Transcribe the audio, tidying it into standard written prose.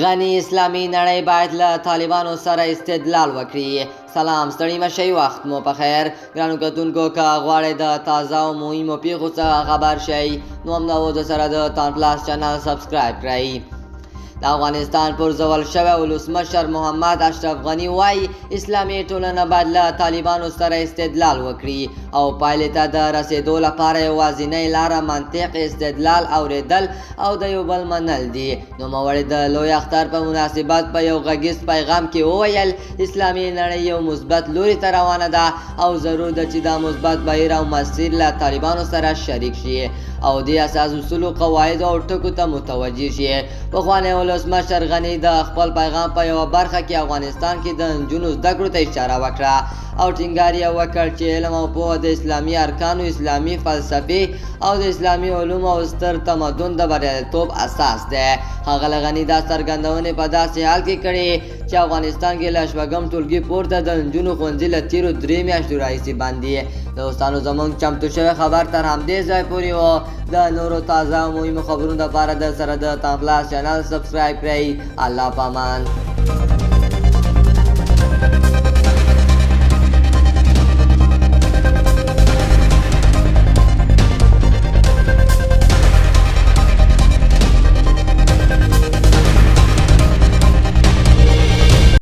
غني اسلامي نړۍ باید له طالبانو سره استدلال وکړي. سلام، ستړي مشئ، وخت مو په خیر. ګرانو کتونکو، که غواړئ د تازه او مهمو پیښو څخه خبر شئ نو همدا سره د تان پلاس چینل سبسکرایب کړئ. د افغانستان پر ځول شوی ولسمشر محمد اشرف غني وایي اسلامي ټولنه باید له طالبانو سره استدلال وکړي او پایلې ته د رسیدو لپاره یوازینۍ لاره منطق، استدلال، اوریدل او د یو بل منل دي. نوموړي د لوی اختر په مناسبت په یو غږیز پیغام کې وویل اسلامي نړۍ یو مثبت لوري ته روانه ده او ضرور ده چې دا مثبت بهیر او مسیر له طالبانو سره شریک شي او د اساس اصولو، قواعدو او ټکو ته متوجه شي. پخوانی ولسمشر غني د خپل پیغام په یوه برخه کې افغانستان کې د نجونو زده کړو ته اشاره وکړه او ټینګار یې وکړ چې علم او پوهه د اسلامي ارکانو، اسلامي فلسفې او د اسلامي علومو او ستر تمدن د بریالیتوب اساس دی. ښاغلی غني دا څرګندونې په داسې حال کې کړې چې افغانستان کې له شپږم ټولګي پورته د نجونو ښوونځي له تېرو 3 میاشتو راهیسې بند دي. دوستانو، زموږ چمتو شوی خبر تر همدې ځای پورې و. د نورو تازه او مهمو خبرونو لپاره د سره د تان پلاس چینل سبسکرایب کړئ. الله پامان.